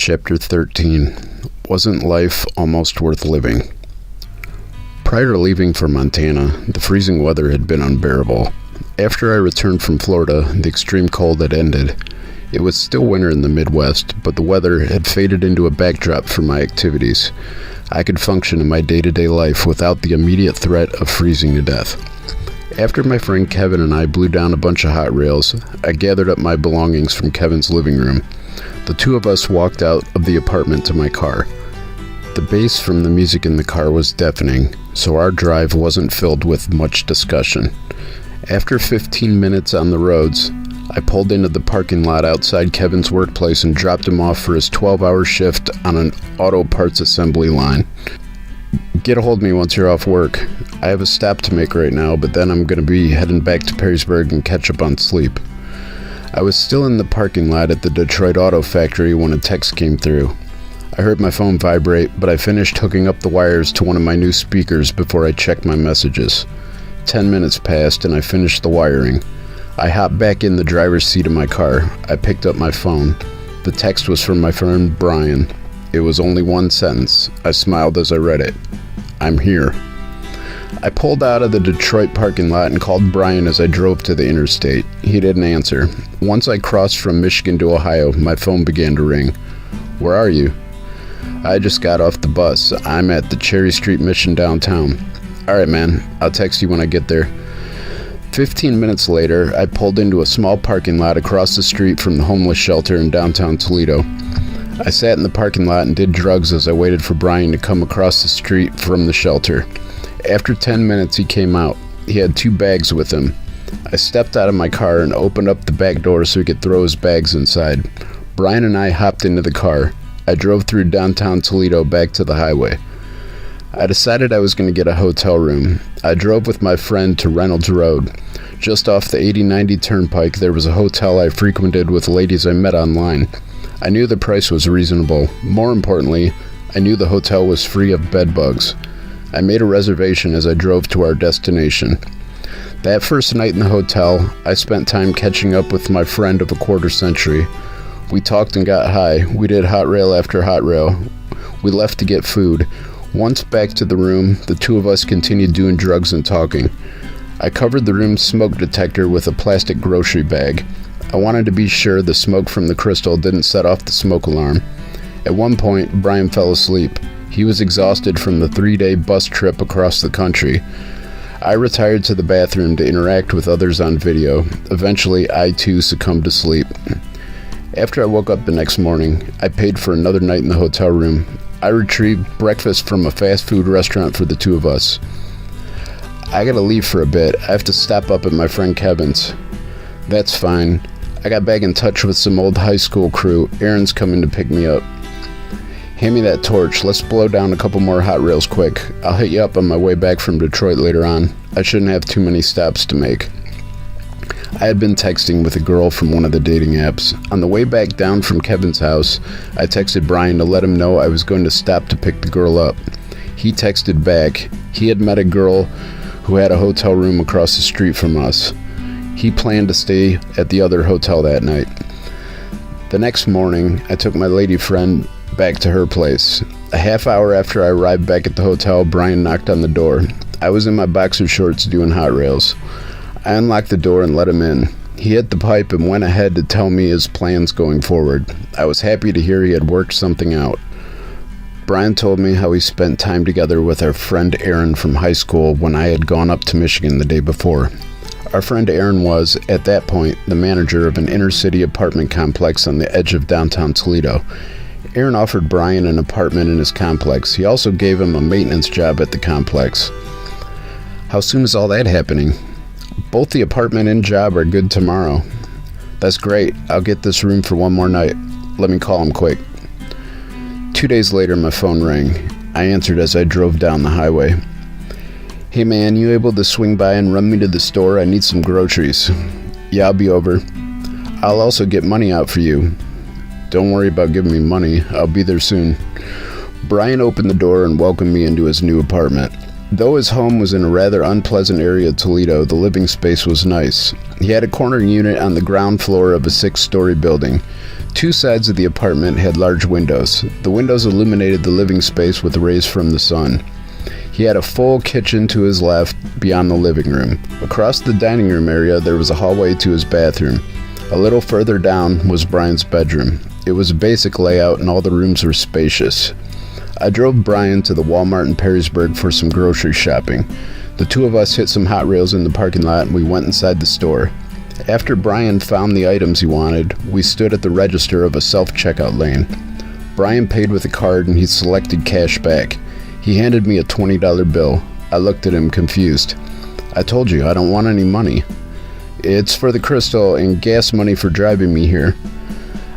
Chapter 13. Wasn't life almost worth living? Prior to leaving for Montana, the freezing weather had been unbearable. After I returned from Florida, the extreme cold had ended. It was still winter in the Midwest, but the weather had faded into a backdrop for my activities. I could function in my day-to-day life without the immediate threat of freezing to death. After my friend Kevin and I blew down a bunch of hot rails, I gathered up my belongings from Kevin's living room. The two of us walked out of the apartment to my car. The bass from the music in the car was deafening, so our drive wasn't filled with much discussion. After 15 minutes on the roads, I pulled into the parking lot outside Kevin's workplace and dropped him off for his 12-hour shift on an auto parts assembly line. Get a hold of me once you're off work. I have a stop to make right now, but then I'm going to be heading back to Perrysburg and catch up on sleep. I was still in the parking lot at the Detroit Auto Factory when a text came through. I heard my phone vibrate, but I finished hooking up the wires to one of my new speakers before I checked my messages. 10 minutes passed and I finished the wiring. I hopped back in the driver's seat of my car. I picked up my phone. The text was from my friend Brian. It was only one sentence. I smiled as I read it. I'm here. I pulled out of the Detroit parking lot and called Brian as I drove to the interstate. He didn't answer. Once I crossed from Michigan to Ohio, my phone began to ring. Where are you? I just got off the bus. I'm at the Cherry Street Mission downtown. Alright man, I'll text you when I get there. 15 minutes later, I pulled into a small parking lot across the street from the homeless shelter in downtown Toledo. I sat in the parking lot and did drugs as I waited for Brian to come across the street from the shelter. After 10 minutes, he came out. He had 2 bags with him. I stepped out of my car and opened up the back door so he could throw his bags inside. Brian and I hopped into the car. I drove through downtown Toledo back to the highway. I decided I was going to get a hotel room. I drove with my friend to Reynolds Road. Just off the 80-90 turnpike, there was a hotel I frequented with ladies I met online. I knew the price was reasonable. More importantly, I knew the hotel was free of bed bugs. I made a reservation as I drove to our destination. That first night in the hotel, I spent time catching up with my friend of a quarter century. We talked and got high. We did hot rail after hot rail. We left to get food. Once back to the room, the two of us continued doing drugs and talking. I covered the room's smoke detector with a plastic grocery bag. I wanted to be sure the smoke from the crystal didn't set off the smoke alarm. At one point, Brian fell asleep. He was exhausted from the 3-day bus trip across the country. I retired to the bathroom to interact with others on video. Eventually, I too succumbed to sleep. After I woke up the next morning, I paid for another night in the hotel room. I retrieved breakfast from a fast food restaurant for the two of us. I gotta leave for a bit. I have to stop up at my friend Kevin's. That's fine. I got back in touch with some old high school crew. Aaron's coming to pick me up. Hand me that torch. Let's blow down a couple more hot rails quick. I'll hit you up on my way back from Detroit later on. I shouldn't have too many stops to make. I had been texting with a girl from one of the dating apps. On the way back down from Kevin's house, I texted Brian to let him know I was going to stop to pick the girl up. He texted back. He had met a girl who had a hotel room across the street from us. He planned to stay at the other hotel that night. The next morning, I took my lady friend back to her place. A half hour after I arrived back at the hotel, Brian knocked on the door. I was in my boxer shorts doing hot rails. I unlocked the door and let him in. He hit the pipe and went ahead to tell me his plans going forward. I was happy to hear he had worked something out. Brian told me how he spent time together with our friend Aaron from high school when I had gone up to Michigan the day before. Our friend Aaron was, at that point, the manager of an inner-city apartment complex on the edge of downtown Toledo. Aaron offered Brian an apartment in his complex. He also gave him a maintenance job at the complex. How soon is all that happening? Both the apartment and job are good tomorrow. That's great. I'll get this room for one more night. Let me call him quick. 2 days later, my phone rang. I answered as I drove down the highway. Hey man, you able to swing by and run me to the store? I need some groceries. Yeah, I'll be over. I'll also get money out for you. Don't worry about giving me money. I'll be there soon. Brian opened the door and welcomed me into his new apartment. Though his home was in a rather unpleasant area of Toledo, the living space was nice. He had a corner unit on the ground floor of a 6-story building. 2 sides of the apartment had large windows. The windows illuminated the living space with rays from the sun. He had a full kitchen to his left beyond the living room. Across the dining room area, there was a hallway to his bathroom. A little further down was Brian's bedroom. It was a basic layout and all the rooms were spacious. I drove Brian to the Walmart in Perrysburg for some grocery shopping. The 2 of us hit some Hot Rails in the parking lot and we went inside the store. After Brian found the items he wanted, we stood at the register of a self-checkout lane. Brian paid with a card and he selected cash back. He handed me a $20 bill. I looked at him confused. I told you, I don't want any money. It's for the crystal and gas money for driving me here.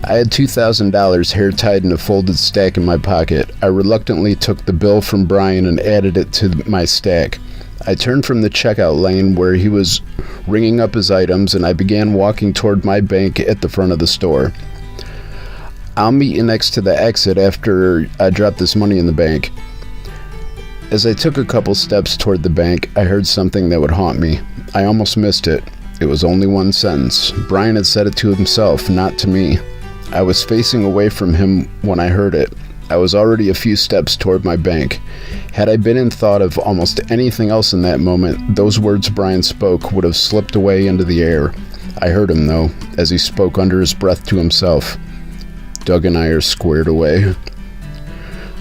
I had $2,000 hair tied in a folded stack in my pocket. I reluctantly took the bill from Brian and added it to my stack. I turned from the checkout lane where he was ringing up his items and I began walking toward my bank at the front of the store. I'll meet you next to the exit after I drop this money in the bank. As I took a couple steps toward the bank, I heard something that would haunt me. I almost missed it. It was only one sentence. Brian had said it to himself, not to me. I was facing away from him when I heard it. I was already a few steps toward my bank. Had I been in thought of almost anything else in that moment, those words Brian spoke would have slipped away into the air. I heard him, though, as he spoke under his breath to himself. Doug and I are squared away.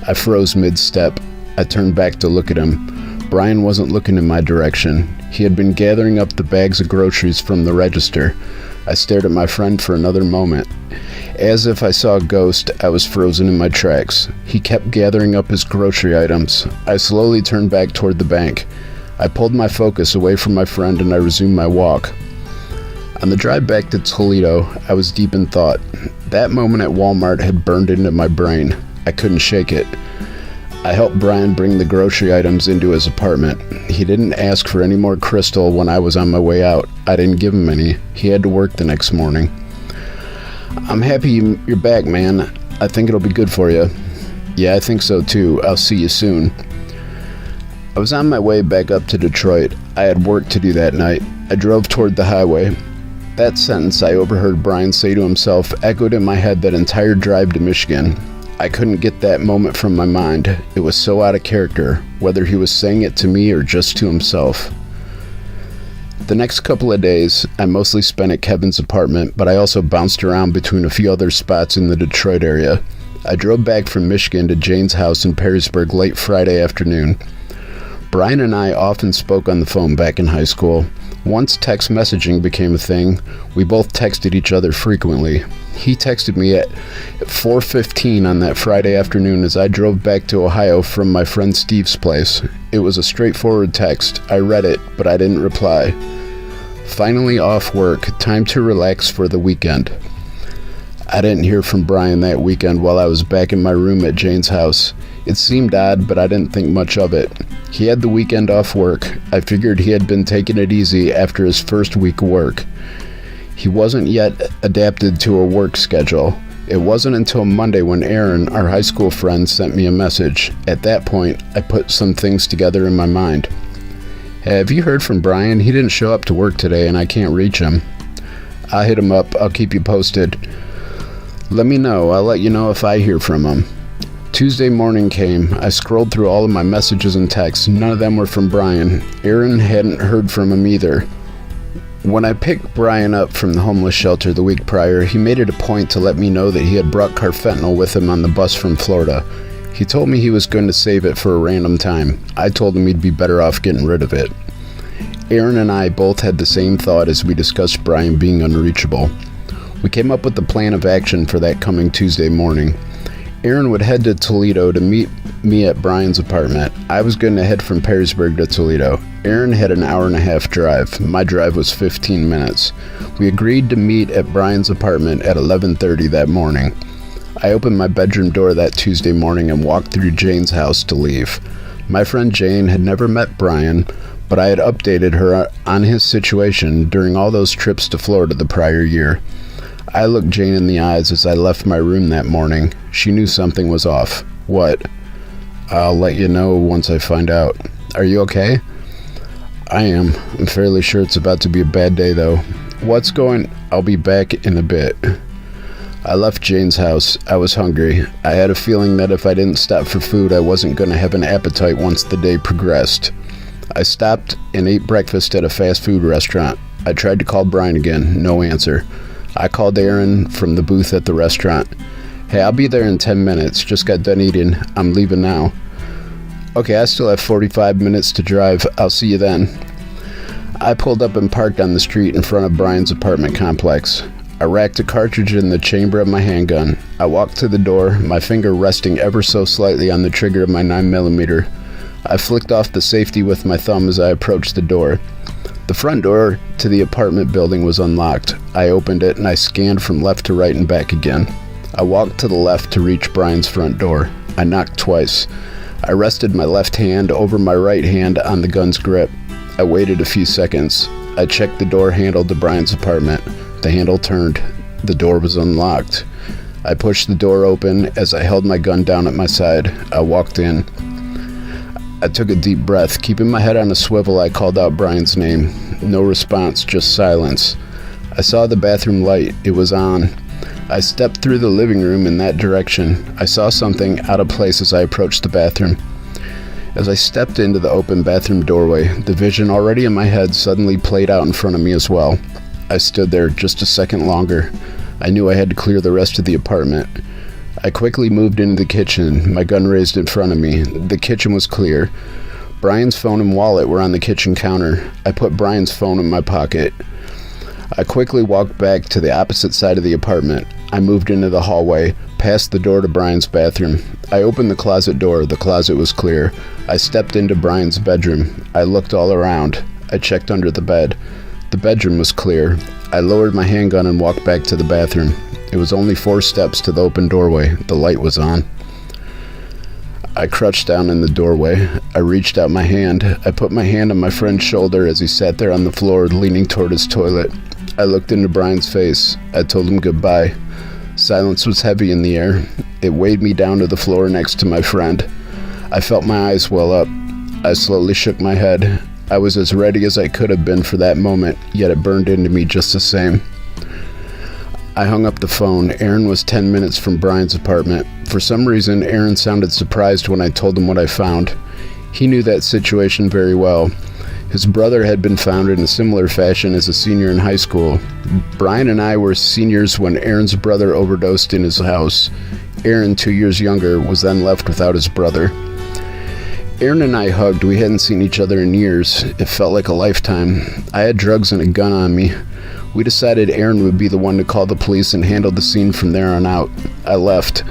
I froze mid-step. I turned back to look at him. Brian wasn't looking in my direction. He had been gathering up the bags of groceries from the register. I stared at my friend for another moment. As if I saw a ghost, I was frozen in my tracks. He kept gathering up his grocery items. I slowly turned back toward the bank. I pulled my focus away from my friend and I resumed my walk. On the drive back to Toledo, I was deep in thought. That moment at Walmart had burned into my brain. I couldn't shake it. I helped Brian bring the grocery items into his apartment. He didn't ask for any more crystal when I was on my way out. I didn't give him any. He had to work the next morning. I'm happy you're back, man. I think it'll be good for you. Yeah, I think so too. I'll see you soon. I was on my way back up to Detroit. I had work to do that night. I drove toward the highway. That sentence I overheard Brian say to himself echoed in my head that entire drive to Michigan. I couldn't get that moment from my mind. It was so out of character, whether he was saying it to me or just to himself. The next couple of days, I mostly spent at Kevin's apartment, but I also bounced around between a few other spots in the Detroit area. I drove back from Michigan to Jane's house in Perrysburg late Friday afternoon. Brian and I often spoke on the phone back in high school. Once text messaging became a thing, we both texted each other frequently. He texted me at 4:15 on that Friday afternoon as I drove back to Ohio from my friend Steve's place. It was a straightforward text. I read it, but I didn't reply. Finally off work, time to relax for the weekend. I didn't hear from Brian that weekend while I was back in my room at Jane's house. It seemed odd, but I didn't think much of it. He had the weekend off work. I figured he had been taking it easy after his first week of work. He wasn't yet adapted to a work schedule. It wasn't until Monday when Aaron, our high school friend, sent me a message. At that point, I put some things together in my mind. Hey, have you heard from Brian? He didn't show up to work today and I can't reach him. I'll hit him up. I'll keep you posted. Let me know. I'll let you know if I hear from him. Tuesday morning came. I scrolled through all of my messages and texts. None of them were from Brian. Aaron hadn't heard from him either. When I picked Brian up from the homeless shelter the week prior, he made it a point to let me know that he had brought carfentanil with him on the bus from Florida. He told me he was going to save it for a random time. I told him he'd be better off getting rid of it. Aaron and I both had the same thought as we discussed Brian being unreachable. We came up with the plan of action for that coming Tuesday morning. Aaron would head to Toledo to meet me at Brian's apartment. I was going to head from Perrysburg to Toledo. Aaron had an hour-and-a-half drive. My drive was 15 minutes. We agreed to meet at Brian's apartment at 11:30 that morning. I opened my bedroom door that Tuesday morning and walked through Jane's house to leave. My friend Jane had never met Brian, but I had updated her on his situation during all those trips to Florida the prior year. I looked Jane in the eyes as I left my room that morning. She knew something was off. What? I'll let you know once I find out. Are you okay? I am. I'm fairly sure it's about to be a bad day, though. What's going... I'll be back in a bit. I left Jane's house. I was hungry. I had a feeling that if I didn't stop for food, I wasn't going to have an appetite once the day progressed. I stopped and ate breakfast at a fast food restaurant. I tried to call Brian again. No answer. I called Aaron from the booth at the restaurant. Hey, I'll be there in 10 minutes. Just got done eating. I'm leaving now. Okay, I still have 45 minutes to drive. I'll see you then. I pulled up and parked on the street in front of Brian's apartment complex. I racked a cartridge in the chamber of my handgun. I walked to the door, my finger resting ever so slightly on the trigger of my 9mm. I flicked off the safety with my thumb as I approached the door. The front door to the apartment building was unlocked. I opened it and I scanned from left to right and back again. I walked to the left to reach Brian's front door. I knocked twice. I rested my left hand over my right hand on the gun's grip. I waited a few seconds. I checked the door handle to Brian's apartment. The handle turned. The door was unlocked. I pushed the door open as I held my gun down at my side. I walked in. I took a deep breath. Keeping my head on a swivel, I called out Brian's name. No response, just silence. I saw the bathroom light. It was on. I stepped through the living room in that direction. I saw something out of place as I approached the bathroom. As I stepped into the open bathroom doorway, the vision already in my head suddenly played out in front of me as well. I stood there just a second longer. I knew I had to clear the rest of the apartment. I quickly moved into the kitchen, my gun raised in front of me. The kitchen was clear. Brian's phone and wallet were on the kitchen counter. I put Brian's phone in my pocket. I quickly walked back to the opposite side of the apartment. I moved into the hallway, past the door to Brian's bathroom. I opened the closet door. The closet was clear. I stepped into Brian's bedroom. I looked all around. I checked under the bed. The bedroom was clear. I lowered my handgun and walked back to the bathroom. It was only 4 steps to the open doorway. The light was on. I crouched down in the doorway. I reached out my hand. I put my hand on my friend's shoulder as he sat there on the floor, leaning toward his toilet. I looked into Brian's face. I told him goodbye. Silence was heavy in the air. It weighed me down to the floor next to my friend. I felt my eyes well up. I slowly shook my head. I was as ready as I could have been for that moment, yet it burned into me just the same. I hung up the phone. Aaron was 10 minutes from Brian's apartment. For some reason, Aaron sounded surprised when I told him what I found. He knew that situation very well. His brother had been found in a similar fashion as a senior in high school. Brian and I were seniors when Aaron's brother overdosed in his house. Aaron, 2 years younger, was then left without his brother. Aaron and I hugged. We hadn't seen each other in years. It felt like a lifetime. I had drugs and a gun on me. We decided Aaron would be the one to call the police and handle the scene from there on out. I left.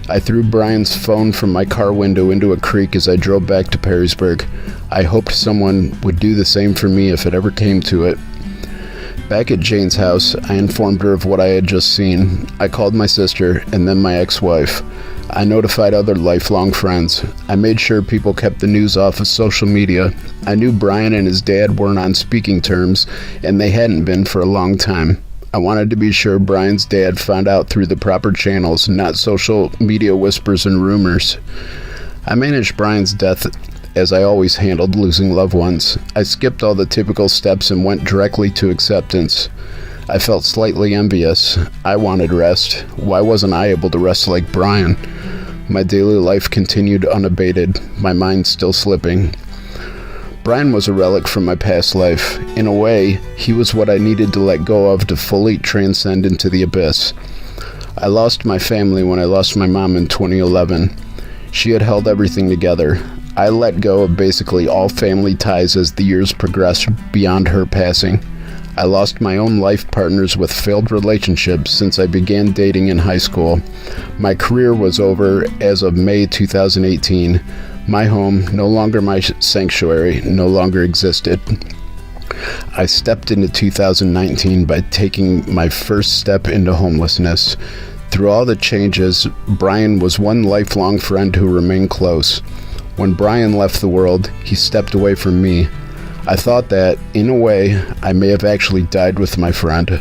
I threw Brian's phone from my car window into a creek as I drove back to Perrysburg. I hoped someone would do the same for me if it ever came to it. Back at Jane's house, I informed her of what I had just seen. I called my sister and then my ex-wife. I notified other lifelong friends. I made sure people kept the news off of social media. I knew Brian and his dad weren't on speaking terms, and they hadn't been for a long time. I wanted to be sure Brian's dad found out through the proper channels, not social media whispers and rumors. I managed Brian's death as I always handled losing loved ones. I skipped all the typical steps and went directly to acceptance. I felt slightly envious. I wanted rest. Why wasn't I able to rest like Brian? My daily life continued unabated, my mind still slipping. Brian was a relic from my past life. In a way, he was what I needed to let go of to fully transcend into the abyss. I lost my family when I lost my mom in 2011. She had held everything together. I let go of basically all family ties as the years progressed beyond her passing. I lost my own life partners with failed relationships since I began dating in high school. My career was over as of May 2018. My home, no longer my sanctuary, no longer existed. I stepped into 2019 by taking my first step into homelessness. Through all the changes, Brian was one lifelong friend who remained close. When Brian left the world, he stepped away from me. I thought that, in a way, I may have actually died with my friend.